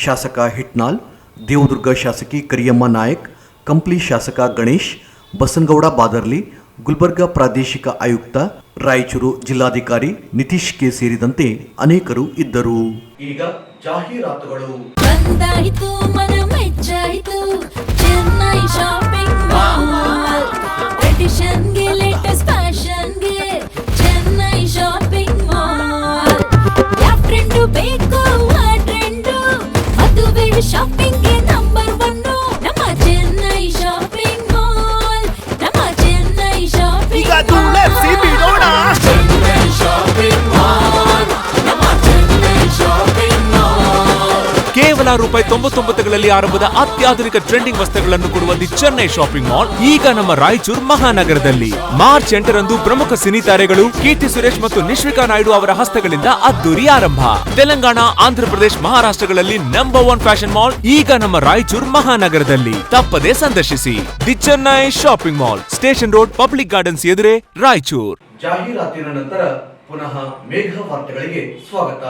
ಶಾಸಕ ಹಿಟ್ನಾಳ್, ದೇವದುರ್ಗ ಶಾಸಕಿ ಕರಿಯಮ್ಮ ನಾಯಕ್, ಕಂಪ್ಲಿ ಶಾಸಕ ಗಣೇಶ್, ಬಸನಗೌಡ ಬಾದರ್ಲಿ, ಗುಲ್ಬರ್ಗಾ ಪ್ರಾದೇಶಿಕ ಆಯುಕ್ತ, ರಾಯಚೂರು ಜಿಲ್ಲಾಧಿಕಾರಿ ನಿತೀಶ್ ಕೆ ಸೇರಿದಂತೆ ಅನೇಕರು ಇದ್ದರು. ಈಗ ಜಾಹೀರಾತುಗಳು. ಬಂದಾಯಿತು ಮನ ಮೆಚ್ಚಾಯಿತು ಚೆನ್ನೈ ಶಾಪಿಂಗ್ ಮಾಲ್. ಟ್ರೆಡಿಷನ್ಗೆ ಲೇಟೆಸ್ಟ್ ಫ್ಯಾಷನ್ಗೆ ಚೆನ್ನೈ ಶಾಪಿಂಗ್ ಮಾಲ್. ಯಾವ ಟ್ರೆಂಡು ಬೇಕು ಆ ಟ್ರೆಂಡು, ಮದುವೆ ಶಾಪಿಂಗ್ಗೆ ನಂಬರ್ 1 ನಮ್ಮ ಚೆನ್ನೈ ಶಾಪಿಂಗ್ ಮಾಲ್. ನಮ್ಮ Chennai shopping Chennai shopping mall. ನಮ್ಮ ಚೆನ್ನೈ ಶಾಪಿಂಗ್ ಮಾಲ್. ಕೇವಲ ₹99ಗಳಲ್ಲಿ ಆರಂಭದ ಅತ್ಯಾಧುನಿಕ ಟ್ರೆಂಡಿಂಗ್ ವಸ್ತ್ರಗಳನ್ನು ಕೊಡುವ ದಿ ಚೆನ್ನೈ ಶಾಪಿಂಗ್ ಮಾಲ್ ಈಗ ನಮ್ಮ ರಾಯಚೂರು ಮಹಾನಗರದಲ್ಲಿ. ಮಾರ್ಚ್ 8ರಂದು ಪ್ರಮುಖ ಸಿನಿ ತಾರೆಗಳು ಕೀರ್ತಿ ಸುರೇಶ್ ಮತ್ತು ನಿಶ್ವಿಕಾ ನಾಯ್ಡು ಅವರ ಹಸ್ತಗಳಿಂದ ಅದ್ದೂರಿ ಆರಂಭ. ತೆಲಂಗಾಣ, ಆಂಧ್ರಪ್ರದೇಶ್, ಮಹಾರಾಷ್ಟ್ರಗಳಲ್ಲಿ ನಂಬರ್ 1 ಫ್ಯಾಷನ್ ಮಾಲ್ ಈಗ ನಮ್ಮ ರಾಯಚೂರು ಮಹಾನಗರದಲ್ಲಿ. ತಪ್ಪದೇ ಸಂದರ್ಶಿಸಿ the Chennai shopping mall, station road, public gardens ಎದುರೇ, ರಾಯಚೂರು. ಜಾಹೀರಾತಿನ ನಂತರ ಪುನಃ ಮೇಘ ವಾರ್ತೆಗಳಿಗೆ ಸ್ವಾಗತ.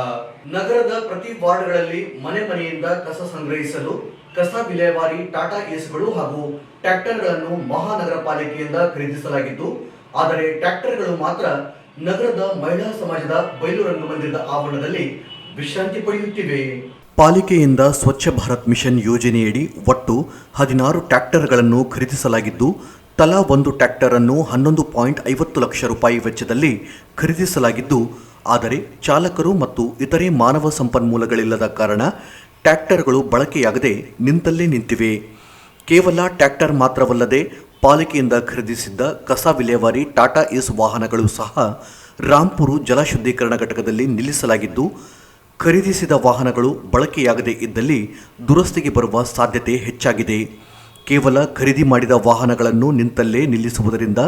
ನಗರದ ಪ್ರತಿ ವಾರ್ಡ್ಗಳಲ್ಲಿ ಮನೆ ಮನೆಯಿಂದ ಕಸ ಸಂಗ್ರಹಿಸಲು ಕಸ ವಿಲೇವಾರಿ ಟಾಟಾ ಏಸ್ಗಳು ಹಾಗೂ ಟ್ರ್ಯಾಕ್ಟರ್ಗಳನ್ನು ಮಹಾನಗರ ಪಾಲಿಕೆಯಿಂದ ಖರೀದಿಸಲಾಗಿದ್ದು, ಆದರೆ ಟ್ರ್ಯಾಕ್ಟರ್ಗಳು ಮಾತ್ರ ನಗರದ ಮಹಿಳಾ ಸಮಾಜದ ಬಯಲು ರಂಗಮಂದಿರದ ಆವರಣದಲ್ಲಿ ವಿಶ್ರಾಂತಿ ಪಡೆಯುತ್ತಿವೆ. ಪಾಲಿಕೆಯಿಂದ ಸ್ವಚ್ಛ ಭಾರತ್ ಮಿಷನ್ ಯೋಜನೆಯಡಿ ಒಟ್ಟು 16 ಟ್ರ್ಯಾಕ್ಟರ್ಗಳನ್ನು ಖರೀದಿಸಲಾಗಿದ್ದು, ತಲಾ ಒಂದು ಟ್ರ್ಯಾಕ್ಟರ್ ಅನ್ನು 11.50 ಲಕ್ಷ ರೂಪಾಯಿ ವೆಚ್ಚದಲ್ಲಿ ಖರೀದಿಸಲಾಗಿದ್ದು, ಆದರೆ ಚಾಲಕರು ಮತ್ತು ಇತರೆ ಮಾನವ ಸಂಪನ್ಮೂಲಗಳಿಲ್ಲದ ಕಾರಣ ಟ್ರ್ಯಾಕ್ಟರ್ಗಳು ಬಳಕೆಯಾಗದೆ ನಿಂತಲ್ಲೇ ನಿಂತಿವೆ. ಕೇವಲ ಟ್ರ್ಯಾಕ್ಟರ್ ಮಾತ್ರವಲ್ಲದೆ ಪಾಲಿಕೆಯಿಂದ ಖರೀದಿಸಿದ್ದ ಕಸ ವಿಲೇವಾರಿ ಟಾಟಾ ಏಸ್ ವಾಹನಗಳು ಸಹ ರಾಂಪುರ ಜಲಶುದ್ಧೀಕರಣ ಘಟಕದಲ್ಲಿ ನಿಲ್ಲಿಸಲಾಗಿದ್ದು, ಖರೀದಿಸಿದ ವಾಹನಗಳು ಬಳಕೆಯಾಗದೇ ಇದ್ದಲ್ಲಿ ದುರಸ್ತಿಗೆ ಬರುವ ಸಾಧ್ಯತೆ ಹೆಚ್ಚಾಗಿದೆ. ಕೇವಲ ಖರೀದಿ ಮಾಡಿದ ವಾಹನಗಳನ್ನು ನಿಂತಲ್ಲೇ ನಿಲ್ಲಿಸುವುದರಿಂದ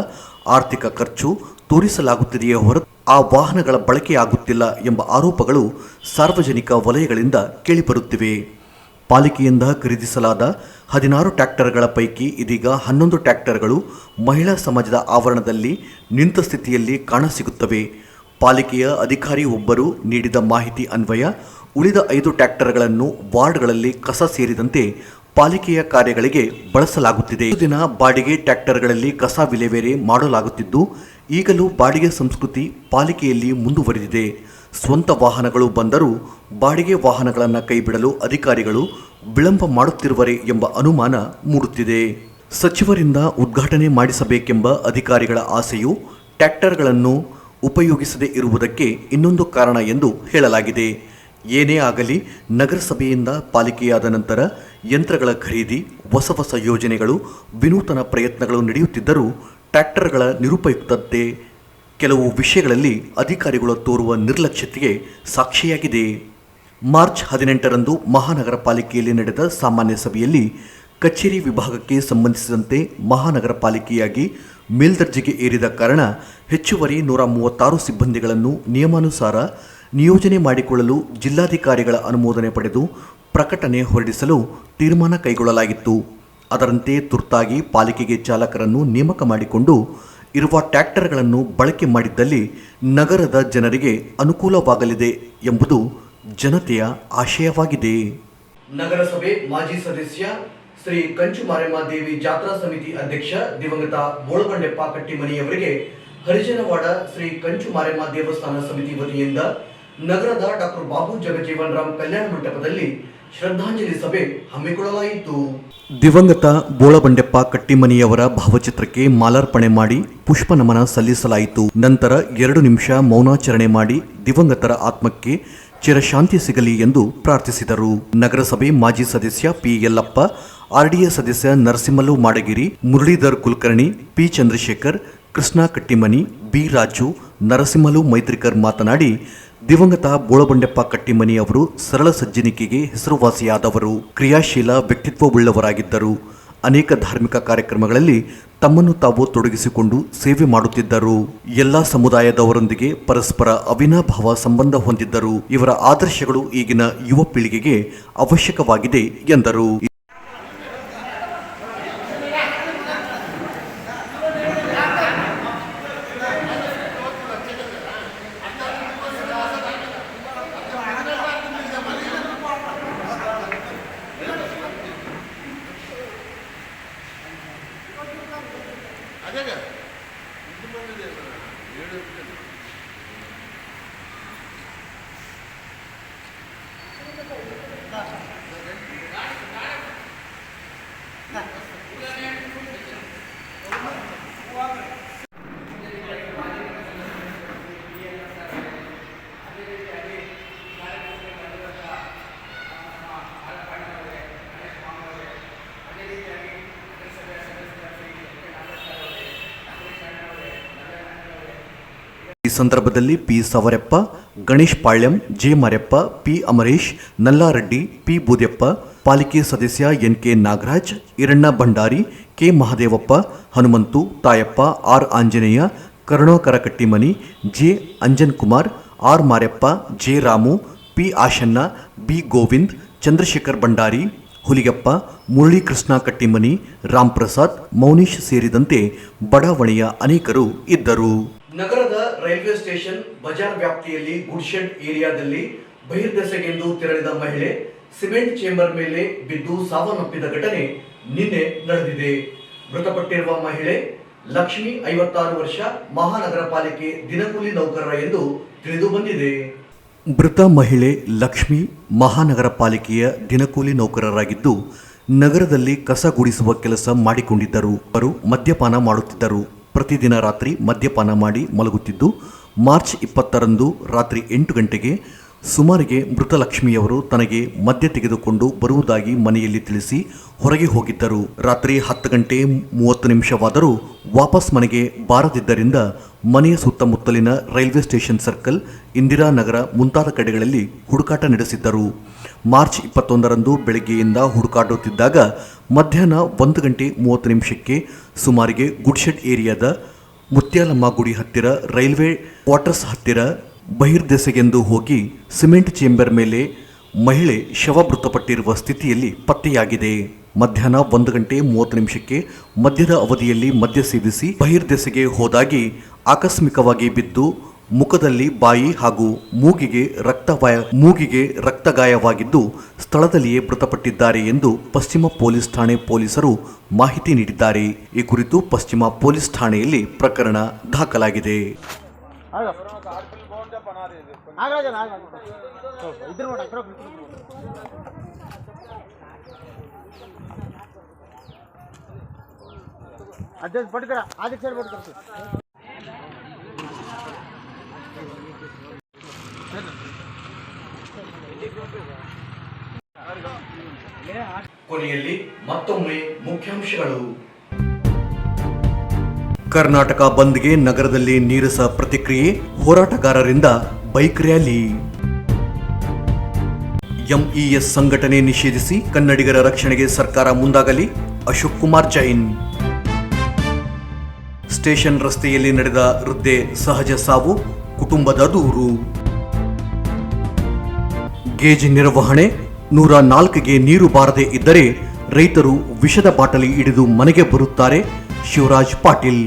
ಆರ್ಥಿಕ ಖರ್ಚು ತೋರಿಸಲಾಗುತ್ತಿದೆಯೇ ಹೊರತು ಆ ವಾಹನಗಳ ಬಳಕೆಯಾಗುತ್ತಿಲ್ಲ ಎಂಬ ಆರೋಪಗಳು ಸಾರ್ವಜನಿಕ ವಲಯಗಳಿಂದ ಕೇಳಿಬರುತ್ತಿವೆ. ಪಾಲಿಕೆಯಿಂದ ಖರೀದಿಸಲಾದ 16 ಟ್ರ್ಯಾಕ್ಟರ್ಗಳ ಪೈಕಿ ಇದೀಗ 11 ಟ್ರ್ಯಾಕ್ಟರ್ಗಳು ಮಹಿಳಾ ಸಮಾಜದ ಆವರಣದಲ್ಲಿ ನಿಂತ ಸ್ಥಿತಿಯಲ್ಲಿ ಕಾಣಸಿಗುತ್ತವೆ. ಪಾಲಿಕೆಯ ಅಧಿಕಾರಿ ಒಬ್ಬರು ನೀಡಿದ ಮಾಹಿತಿ ಅನ್ವಯ ಉಳಿದ 5 ಟ್ರ್ಯಾಕ್ಟರ್ಗಳನ್ನು ವಾರ್ಡ್ಗಳಲ್ಲಿ ಕಸ ಸೇರಿದಂತೆ ಪಾಲಿಕೆಯ ಕಾರ್ಯಗಳಿಗೆ ಬಳಸಲಾಗುತ್ತಿದೆ. ದಿನ ಬಾಡಿಗೆ ಟ್ರ್ಯಾಕ್ಟರ್ಗಳಲ್ಲಿ ಕಸ ವಿಲೇವಾರಿ ಮಾಡಲಾಗುತ್ತಿದ್ದು, ಈಗಲೂ ಬಾಡಿಗೆ ಸಂಸ್ಕೃತಿ ಪಾಲಿಕೆಯಲ್ಲಿ ಮುಂದುವರೆದಿದೆ. ಸ್ವಂತ ವಾಹನಗಳು ಬಂದರೂ ಬಾಡಿಗೆ ವಾಹನಗಳನ್ನು ಕೈಬಿಡಲು ಅಧಿಕಾರಿಗಳು ವಿಳಂಬ ಮಾಡುತ್ತಿರುವರೇ ಎಂಬ ಅನುಮಾನ ಮೂಡುತ್ತಿದೆ. ಸಚಿವರಿಂದ ಉದ್ಘಾಟನೆ ಮಾಡಿಸಬೇಕೆಂಬ ಅಧಿಕಾರಿಗಳ ಆಸೆಯು ಟ್ರ್ಯಾಕ್ಟರ್ಗಳನ್ನು ಉಪಯೋಗಿಸದೇ ಇರುವುದಕ್ಕೆ ಇನ್ನೊಂದು ಕಾರಣ ಎಂದು ಹೇಳಲಾಗಿದೆ. ಏನೇ ಆಗಲಿ, ನಗರಸಭೆಯಿಂದ ಪಾಲಿಕೆಯಾದ ನಂತರ ಯಂತ್ರಗಳ ಖರೀದಿ, ಹೊಸ ಹೊಸ ಯೋಜನೆಗಳು, ವಿನೂತನ ಪ್ರಯತ್ನಗಳು ನಡೆಯುತ್ತಿದ್ದರೂ ಟ್ರ್ಯಾಕ್ಟರ್ಗಳ ನಿರುಪಯುಕ್ತತೆ ಕೆಲವು ವಿಷಯಗಳಲ್ಲಿ ಅಧಿಕಾರಿಗಳು ತೋರುವ ನಿರ್ಲಕ್ಷ್ಯತೆಗೆ ಸಾಕ್ಷಿಯಾಗಿದೆ. ಮಾರ್ಚ್ 18ರಂದು ಮಹಾನಗರ ಪಾಲಿಕೆಯಲ್ಲಿ ನಡೆದ ಸಾಮಾನ್ಯ ಸಭೆಯಲ್ಲಿ ಕಚೇರಿ ವಿಭಾಗಕ್ಕೆ ಸಂಬಂಧಿಸಿದಂತೆ ಮಹಾನಗರ ಪಾಲಿಕೆಯಾಗಿ ಮೇಲ್ದರ್ಜೆಗೆ ಏರಿದ ಕಾರಣ ಹೆಚ್ಚುವರಿ 136 ಸಿಬ್ಬಂದಿಗಳನ್ನು ನಿಯಮಾನುಸಾರ ನಿಯೋಜನೆ ಮಾಡಿಕೊಳ್ಳಲು ಜಿಲ್ಲಾಧಿಕಾರಿಗಳ ಅನುಮೋದನೆ ಪಡೆದು ಪ್ರಕಟಣೆ ಹೊರಡಿಸಲು ತೀರ್ಮಾನ ಕೈಗೊಳ್ಳಲಾಗಿತ್ತು. ಅದರಂತೆ ತುರ್ತಾಗಿ ಪಾಲಿಕೆಗೆ ಚಾಲಕರನ್ನು ನೇಮಕ ಮಾಡಿಕೊಂಡು ಇರುವ ಟ್ರ್ಯಾಕ್ಟರ್ಗಳನ್ನು ಬಳಕೆ ಮಾಡಿದ್ದಲ್ಲಿ ನಗರದ ಜನರಿಗೆ ಅನುಕೂಲವಾಗಲಿದೆ ಎಂಬುದು ಜನತೆಯ ಆಶಯವಾಗಿದೆ. ನಗರಸಭೆ ಮಾಜಿ ಸದಸ್ಯ ಶ್ರೀ ಕಂಚು ಮಾರಮ್ಮ ದೇವಿ ಜಾತ್ರಾ ಸಮಿತಿ ಅಧ್ಯಕ್ಷ ದಿವಂಗತ ಬೋಳಬಂಡೆಪ್ಪ ಕಟ್ಟಿಮನಿಯವರಿಗೆ ಹರಿಜನವಾಡ ಶ್ರೀ ಕಂಚು ಮಾರಮ್ಮ ದೇವಸ್ಥಾನ ಸಮಿತಿ ವತಿಯಿಂದ ನಗರದ ಡಾಕ್ಟರ್ ಬಾಬು ಜಗಜೀವನ್ ರಾಮ್ ಕಲ್ಯಾಣ ಮಂಟಪದಲ್ಲಿ ಶ್ರದ್ಧಾಂಜಲಿ ಸಭೆ ಹಮ್ಮಿಕೊಳ್ಳಲಾಯಿತು. ದಿವಂಗತ ಬೋಳಬಂಡೆಪ್ಪ ಕಟ್ಟಿಮನಿಯವರ ಭಾವಚಿತ್ರಕ್ಕೆ ಮಾಲಾರ್ಪಣೆ ಮಾಡಿ ಪುಷ್ಪ ನಮನ ಸಲ್ಲಿಸಲಾಯಿತು. ನಂತರ 2 ನಿಮಿಷ ಮೌನಾಚರಣೆ ಮಾಡಿ ದಿವಂಗತರ ಆತ್ಮಕ್ಕೆ ಚಿರಶಾಂತಿ ಸಿಗಲಿ ಎಂದು ಪ್ರಾರ್ಥಿಸಿದರು. ನಗರಸಭೆ ಮಾಜಿ ಸದಸ್ಯ ಪಿ ಯಲ್ಲಪ್ಪ, ಆರ್ಡಿಎ ಸದಸ್ಯ ನರಸಿಂಹಲು ಮಾಡಗಿರಿ, ಮುರಳೀಧರ್ ಕುಲಕರ್ಣಿ, ಪಿ ಚಂದ್ರಶೇಖರ್, ಕೃಷ್ಣ ಕಟ್ಟಿಮನಿ, ಬಿ ರಾಜು, ನರಸಿಂಹಲು ಮೈತ್ರಿಕರ್ ಮಾತನಾಡಿ, ದಿವಂಗತ ಬೋಳಬಂಡೆಪ್ಪ ಕಟ್ಟಿಮನಿ ಅವರು ಸರಳ ಸಜ್ಜನಿಕೆಗೆ ಹೆಸರುವಾಸಿಯಾದವರು, ಕ್ರಿಯಾಶೀಲ ವ್ಯಕ್ತಿತ್ವವುಳ್ಳವರಾಗಿದ್ದರು. ಅನೇಕ ಧಾರ್ಮಿಕ ಕಾರ್ಯಕ್ರಮಗಳಲ್ಲಿ ತಮ್ಮನ್ನು ತಾವು ತೊಡಗಿಸಿಕೊಂಡು ಸೇವೆ ಮಾಡುತ್ತಿದ್ದರು. ಎಲ್ಲ ಸಮುದಾಯದವರೊಂದಿಗೆ ಪರಸ್ಪರ ಅವಿನಾಭಾವ ಸಂಬಂಧ ಹೊಂದಿದ್ದರು. ಇವರ ಆದರ್ಶಗಳು ಈಗಿನ ಯುವ ಪೀಳಿಗೆಗೆ ಅವಶ್ಯಕವಾಗಿದೆ ಎಂದರು. ಈ ಸಂದರ್ಭದಲ್ಲಿ P Savarappa, Ganesh Palyam, J Mareppa, P Amaresh, Nallareddy, P Boodyappa, ಪಾಲಿಕೆ ಸದಸ್ಯ N K. Nagaraj, Iranna Bhandari, K Mahadevappa, Hanumanthu, Tayappa, R Anjaneya, Karunakara Kattimani, J Anjan Kumar, R Mareppa, J Ramu, P Ashanna, B Govind, Chandrashekhar Bhandari, Huligappa, Murali Krishna Kattimani, Ram Prasad, Mounish ಸೇರಿದಂತೆ ಬಡಾವಣೆಯ ಅನೇಕರು ಇದ್ದರು. ನಗರದ ರೈಲ್ವೆ ಸ್ಟೇಷನ್ ಬಜಾರ್ ವ್ಯಾಪ್ತಿಯಲ್ಲಿ ಗುಡ್ ಶೆಡ್ ಏರಿಯಾದಲ್ಲಿ ಬಹಿರ್ದೆಸೆಗೆಂದು ತೆರಳಿದ ಮಹಿಳೆ ಸಿಮೆಂಟ್ ಚೇಂಬರ್ ಮೇಲೆ ಬಿದ್ದು ಸಾವನ್ನಪ್ಪಿದ ಘಟನೆ ನಿನ್ನೆ ನಡೆದಿದೆ. ಮೃತಪಟ್ಟಿರುವ ಮಹಿಳೆ ಲಕ್ಷ್ಮಿ, 56 ವರ್ಷ, ಮಹಾನಗರ ಪಾಲಿಕೆ ದಿನಕೂಲಿ ನೌಕರರ ಎಂದು ತಿಳಿದು ಬಂದಿದೆ. ಮೃತ ಮಹಿಳೆ ಲಕ್ಷ್ಮಿ ಮಹಾನಗರ ಪಾಲಿಕೆಯ ದಿನಕೂಲಿ ನೌಕರರಾಗಿದ್ದು, ನಗರದಲ್ಲಿ ಕಸ ಗುಡಿಸುವ ಕೆಲಸ ಮಾಡಿಕೊಂಡಿದ್ದರು. ಅವರು ಮದ್ಯಪಾನ ಮಾಡುತ್ತಿದ್ದರು. ಪ್ರತಿದಿನ ರಾತ್ರಿ ಮದ್ಯಪಾನ ಮಾಡಿ ಮಲಗುತ್ತಿದ್ದು, ಮಾರ್ಚ್ 20ರಂದು ರಾತ್ರಿ 8 ಗಂಟೆಗೆ ಸುಮಾರಿಗೆ ಮೃತ ಲಕ್ಷ್ಮಿಯವರು ತನಗೆ ಮದ್ಯ ತೆಗೆದುಕೊಂಡು ಬರುವುದಾಗಿ ಮನೆಯಲ್ಲಿ ತಿಳಿಸಿ ಹೊರಗೆ ಹೋಗಿದ್ದರು. ರಾತ್ರಿ 10 ಗಂಟೆ 30 ನಿಮಿಷವಾದರೂ ವಾಪಸ್ ಮನೆಗೆ ಬಾರದಿದ್ದರಿಂದ ಮನೆಯ ಸುತ್ತಮುತ್ತಲಿನ ರೈಲ್ವೆ ಸ್ಟೇಷನ್ ಸರ್ಕಲ್, ಇಂದಿರಾನಗರ ಮುಂತಾದ ಕಡೆಗಳಲ್ಲಿ ಹುಡುಕಾಟ ನಡೆಸಿದ್ದರು. ಮಾರ್ಚ್ 21ರಂದು ಬೆಳಗ್ಗೆಯಿಂದ ಹುಡುಕಾಡುತ್ತಿದ್ದಾಗ ಮಧ್ಯಾಹ್ನ 1 ಗಂಟೆ 30 ನಿಮಿಷಕ್ಕೆ ಸುಮಾರಿಗೆ ಗುಡ್ಶೆಡ್ ಏರಿಯಾದ ಮುತ್ಯಾಲಮ್ಮ ಗುಡಿ ಹತ್ತಿರ ರೈಲ್ವೆ ಕ್ವಾರ್ಟರ್ಸ್ ಹತ್ತಿರ ಬಹಿರ್ದೆಸೆಗೆಂದು ಹೋಗಿ ಸಿಮೆಂಟ್ ಚೇಂಬರ್ ಮೇಲೆ ಮಹಿಳೆ ಶವ ಮೃತಪಟ್ಟಿರುವ ಸ್ಥಿತಿಯಲ್ಲಿ ಪತ್ತೆಯಾಗಿದೆ. ಮಧ್ಯಾಹ್ನ 1 ಗಂಟೆ 30 ನಿಮಿಷಕ್ಕೆ ಮದ್ಯದ ಅವಧಿಯಲ್ಲಿ ಮದ್ಯ ಸೇವಿಸಿ ಬಹಿರ್ದೆಸೆಗೆ ಹೋದಾಗಿ ಆಕಸ್ಮಿಕವಾಗಿ ಬಿದ್ದು ಮುಖದಲ್ಲಿ, ಬಾಯಿ ಹಾಗೂ ಮೂಗಿಗೆ ರಕ್ತಗಾಯವಾಗಿದ್ದು ಸ್ಥಳದಲ್ಲಿಯೇ ಮೃತಪಟ್ಟಿದ್ದಾರೆ ಎಂದು ಪಶ್ಚಿಮ ಪೊಲೀಸ್ ಠಾಣೆ ಪೊಲೀಸರು ಮಾಹಿತಿ ನೀಡಿದ್ದಾರೆ. ಈ ಕುರಿತು ಪಶ್ಚಿಮ ಪೊಲೀಸ್ ಠಾಣೆಯಲ್ಲಿ ಪ್ರಕರಣ ದಾಖಲಾಗಿದೆ. ಕೊನೆಯಲ್ಲಿ ಮತ್ತೊಮ್ಮೆ ಮುಖ್ಯಾಂಶಗಳು. ಕರ್ನಾಟಕ ಬಂದ್ಗೆ ನಗರದಲ್ಲಿ ನೀರಸ ಪ್ರತಿಕ್ರಿಯೆ, ಹೋರಾಟಗಾರರಿಂದ ಬೈಕ್ ರ್ಯಾಲಿ. ಎಂಇಎಸ್ ಸಂಘಟನೆ ನಿಷೇಧಿಸಿ ಕನ್ನಡಿಗರ ರಕ್ಷಣೆಗೆ ಸರ್ಕಾರ ಮುಂದಾಗಲಿ, ಅಶೋಕ್ ಕುಮಾರ್ ಜೈನ್. ಸ್ಟೇಷನ್ ರಸ್ತೆಯಲ್ಲಿ ನಡೆದ ವೃದ್ಧೆ ಸಹಜ ಸಾವು, ಕುಟುಂಬದ ದೂರು. ಗೇಜ್ ನಿರ್ವಹಣೆ, 104ಗೆ ನೀರು ಬಾರದೆ ಇದ್ದರೆ ರೈತರು ವಿಷದ ಬಾಟಲಿ ಹಿಡಿದು ಮನೆಗೆ ಬರುತ್ತಾರೆ, ಶಿವರಾಜ್ ಪಾಟೀಲ್.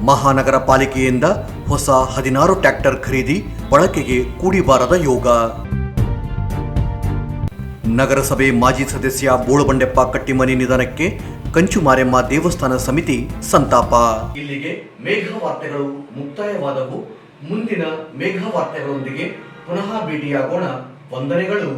ಮಹಾನಗರ ಪಾಲಿಕೆಯಿಂದ ಹೊಸ 16 ಟ್ರ್ಯಾಕ್ಟರ್ ಖರೀದಿ, ಬಳಕೆಗೆ ಕೂಡಿಬಾರದ ಯೋಗ. ನಗರಸಭೆ ಮಾಜಿ ಸದಸ್ಯ ಬೋಳಬಂಡೆಪ್ಪ ಕಟ್ಟಿಮನಿ ನಿಧನಕ್ಕೆ ಕಂಚುಮಾರೆಮ್ಮ ದೇವಸ್ಥಾನ ಸಮಿತಿ ಸಂತಾಪ. ಇಲ್ಲಿಗೆ ಮೇಘ ವಾರ್ತೆಗಳು ಮುಕ್ತಾಯವಾದವು. ಮುಂದಿನ ಮೇಘ ವಾರ್ತೆಗಳೊಂದಿಗೆ ಪುನಃ ಭೇಟಿಯಾಗೋಣ. ವಂದನೆಗಳು.